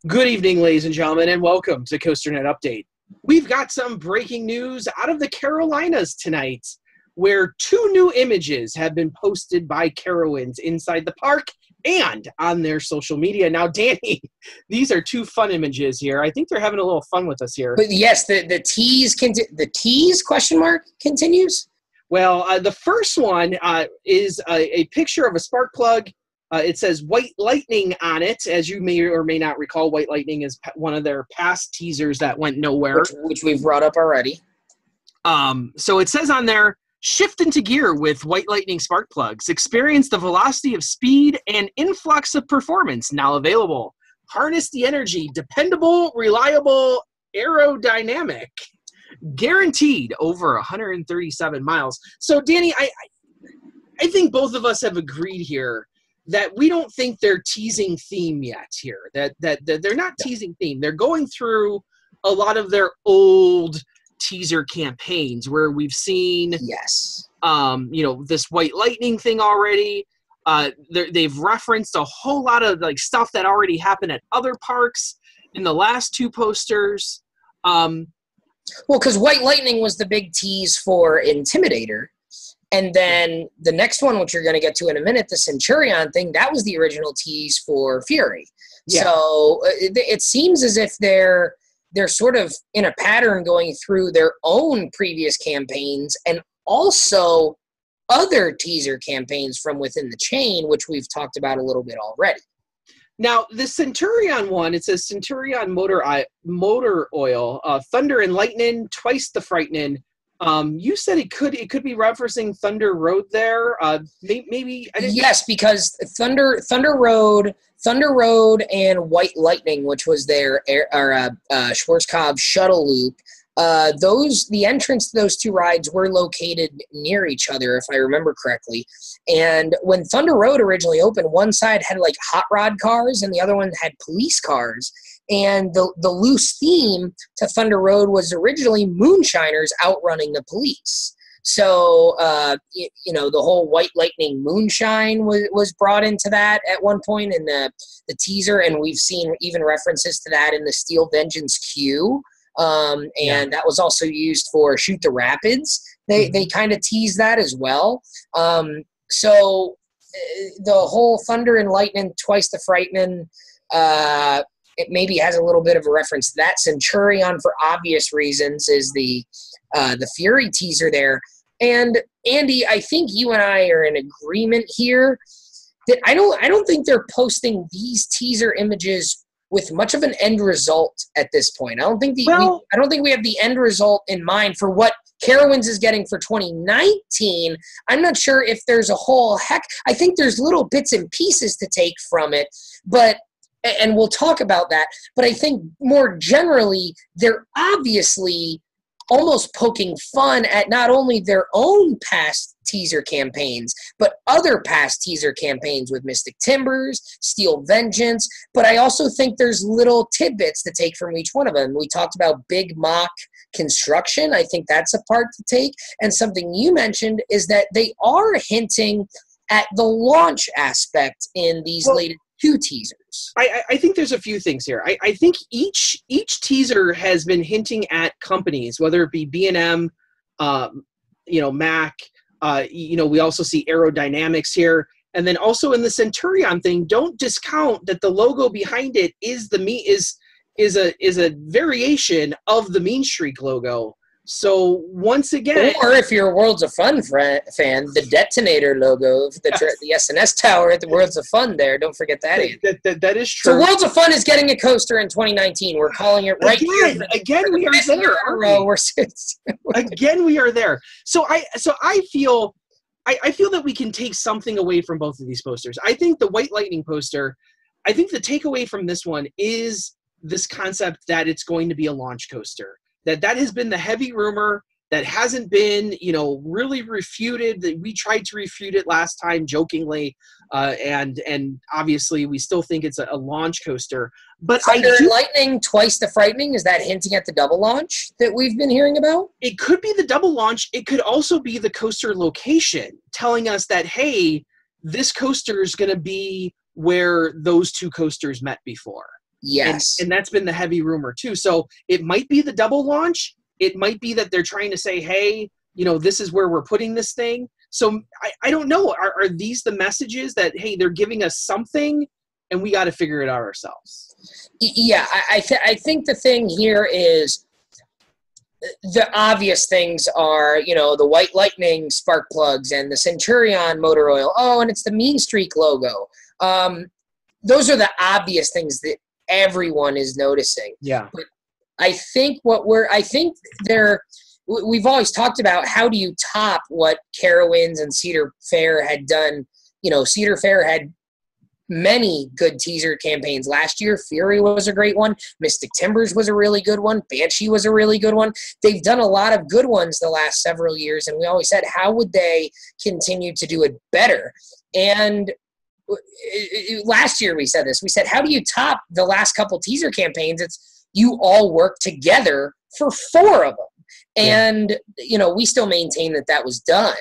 Good evening, ladies and gentlemen, and welcome to COASTER-net Update. We've got some breaking news out of the Carolinas tonight, where 2 new images have been posted by Carowinds inside the park and on their social media. Now, Danny, these are 2 fun images here. I think they're having a little fun with us here. But yes, the tease question mark continues? Well, the first one is a picture of a spark plug. It says Whyte Lightning on it. As you may or may not recall, Whyte Lightning is one of their past teasers that went nowhere. Which we've brought up already. So it says on there, shift into gear with Whyte Lightning spark plugs. Experience the velocity of speed and influx of performance now available. Harness the energy. Dependable, reliable, aerodynamic. Guaranteed over 137 miles. So, Danny, I think both of us have agreed here that we don't think they're teasing theme yet here. That they're not teasing theme. They're going through a lot of their old teaser campaigns where we've seen this Whyte Lightning thing already. They've referenced a whole lot of stuff that already happened at other parks in the last 2 posters. Well, because Whyte Lightning was the big tease for Intimidator. And then the next one, which you're going to get to in a minute, the Centurion thing, that was the original tease for Fury. Yeah. So it seems as if they're sort of in a pattern going through their own previous campaigns and also other teaser campaigns from within the chain, which we've talked about a little bit already. Now, the Centurion one, it says Centurion motor oil, thunder and lightning, twice the frightening. You said it could be referencing Thunder Road there. Maybe I didn't. Yes, because Thunder Road, and Whyte Lightning, which was their Schwarzkopf shuttle loop. The entrance to those 2 rides were located near each other, if I remember correctly. And when Thunder Road originally opened, one side had hot rod cars, and the other one had police cars. And the loose theme to Thunder Road was originally moonshiners outrunning the police. So, the whole Whyte Lightning moonshine was brought into that at one point in the teaser, and we've seen even references to that in the Steel Vengeance queue. That was also used for Shoot the Rapids. They kind of teased that as well. So the whole Thunder and Lightning, twice the frightening, it maybe has a little bit of a reference to that. Centurion, for obvious reasons, is the Fury teaser there. And Andy, I think you and I are in agreement here that I don't think they're posting these teaser images with much of an end result at this point. I don't think we have the end result in mind for what Carowinds is getting for 2019. I'm not sure if there's a whole heck. I think there's little bits and pieces to take from it, and we'll talk about that. But I think more generally, they're obviously almost poking fun at not only their own past teaser campaigns, but other past teaser campaigns with Mystic Timbers, Steel Vengeance. But I also think there's little tidbits to take from each one of them. We talked about Big Mock construction. I think that's a part to take. And something you mentioned is that they are hinting at the launch aspect in these latest 2 teasers. I think there's a few things here. I think each teaser has been hinting at companies, whether it be B&M, Mac. We also see Aerodynamics here, and then also in the Centurion thing, don't discount that the logo behind it is a variation of the Mean Streak logo. So once again, or if you're a Worlds of Fun fan, the Detonator logo, the SNS Tower at the Worlds of Fun there. Don't forget that. That is true. So Worlds of Fun is getting a coaster in 2019. We're calling it right here. Again, we are there. Again, we are there. So I feel that we can take something away from both of these posters. I think the Whyte Lightning poster, I think the takeaway from this one is this concept that it's going to be a launch coaster. That has been the heavy rumor that hasn't been, really refuted. That we tried to refute it last time jokingly, and obviously we still think it's a launch coaster. But Thunder and Lightning, twice the frightening. Is that hinting at the double launch that we've been hearing about? It could be the double launch. It could also be the coaster location telling us that, hey, this coaster is going to be where those 2 coasters met before. Yes. And that's been the heavy rumor too. So it might be the double launch. It might be that they're trying to say, hey, this is where we're putting this thing. So I don't know. Are these the messages that, hey, they're giving us something and we got to figure it out ourselves? Yeah, I think the thing here is the obvious things are, the Whyte Lightning spark plugs and the Centurion motor oil. Oh, and it's the Mean Streak logo. Those are the obvious things that everyone is noticing. Yeah. But I think we've always talked about, how do you top what Carowinds and Cedar Fair had done? Cedar Fair had many good teaser campaigns last year. Fury was a great one. Mystic Timbers was a really good one. Banshee was a really good one. They've done a lot of good ones the last several years, and we always said, how would they continue to do it better? And last year we said this. We said, how do you top the last couple teaser campaigns? It's you all work together for 4 of them. And, we still maintain that was done.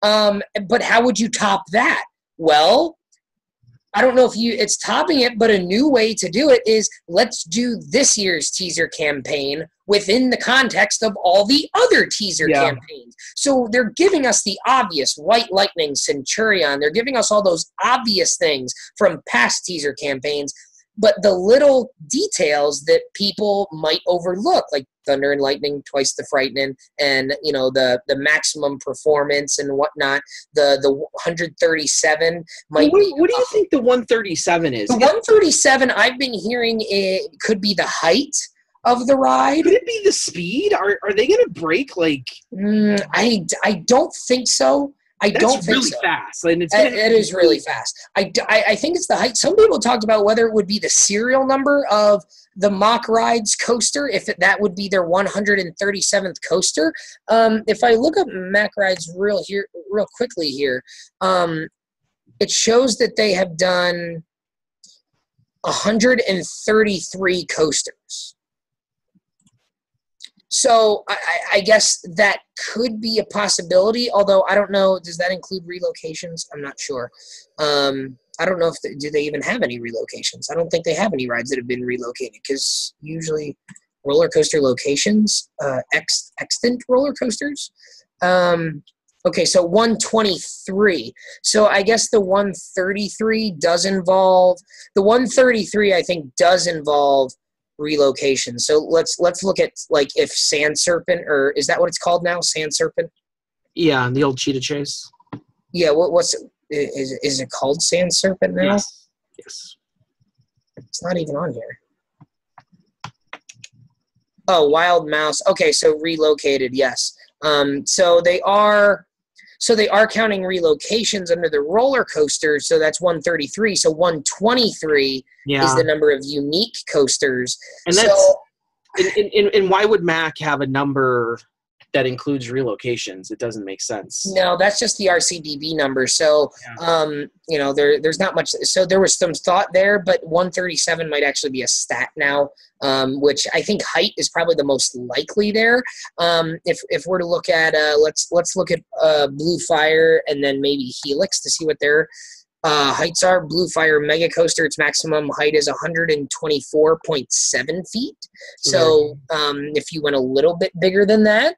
But how would you top that? Well, I don't know if it's topping it, but a new way to do it is, let's do this year's teaser campaign within the context of all the other teaser campaigns. So they're giving us the obvious Whyte Lightning, Centurion. They're giving us all those obvious things from past teaser campaigns, but the little details that people might overlook, like Thunder and Lightning, Twice the Frightening, and the maximum performance and whatnot. The 137 might. What do you think the 137 is? The 137, I've been hearing, it could be the height of the ride. Could it be the speed? Are they going to break like? I don't think so. That's really fast. And it is really fast. I think it's the height. Some people talked about whether it would be the serial number of the Mock Rides coaster, if that would be their 137th coaster. If I look up Mock Rides real quickly here, it shows that they have done 133 coasters. So I guess that could be a possibility, although I don't know. Does that include relocations? I'm not sure. I don't know do they even have any relocations. I don't think they have any rides that have been relocated, because usually roller coaster locations, extant roller coasters. Okay, so 123. So I guess the 133 does involve – the 133 I think does involve – relocation. So let's look at, like, if Sand Serpent, or is that what it's called now? Sand Serpent? Yeah, the old Cheetah Chase. Yeah, is it called Sand Serpent now? Yes. It's not even on here. Oh, Wild Mouse. Okay, so relocated, yes. So they are counting relocations under the roller coaster, so that's 133. So 123 is the number of unique coasters. And and why would Mac have a number that includes relocations? It doesn't make sense. No, that's just the RCDB number. So, there's not much. So there was some thought there, but 137 might actually be a stat now, which I think height is probably the most likely there. If we're to look at, let's look at Blue Fire and then maybe Helix to see what their heights are. Blue Fire Mega Coaster, its maximum height is 124.7 feet. So if you went a little bit bigger than that,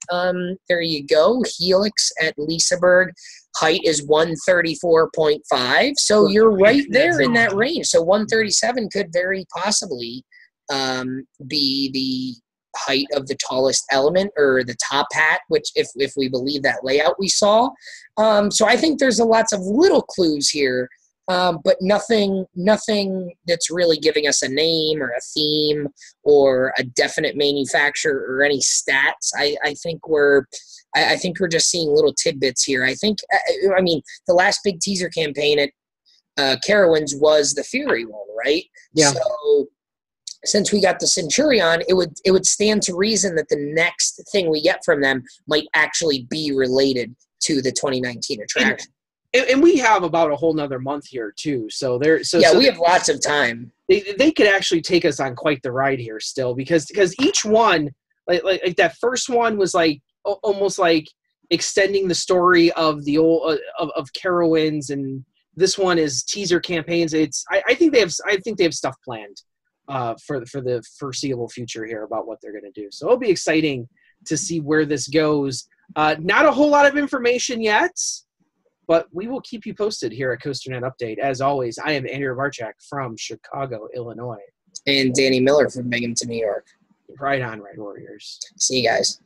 there you go. Helix at Liseberg, height is 134.5. So you're right there in that range. So 137 could very possibly be the height of the tallest element, or the top hat, which if we believe that layout we saw. So I think there's lots of little clues here, but nothing that's really giving us a name or a theme or a definite manufacturer or any stats. I think we're just seeing little tidbits here. I mean, the last big teaser campaign at Carowinds was the Fury one, right? Yeah. So since we got the Centurion, it would stand to reason that the next thing we get from them might actually be related to the 2019 attraction. And we have about a whole nother month here too. So we have lots of time. They could actually take us on quite the ride here still, because each one, like that first one was like almost like extending the story of the old of Carowinds, and this one is teaser campaigns. I think they have stuff planned. for the foreseeable future here about what they're going to do. So it'll be exciting to see where this goes. Not a whole lot of information yet, but we will keep you posted here at COASTER-net Update. As always, I am Andrew Varchak from Chicago, Illinois. And Danny Miller from Binghamton, New York. Right on, Red Warriors. See you guys.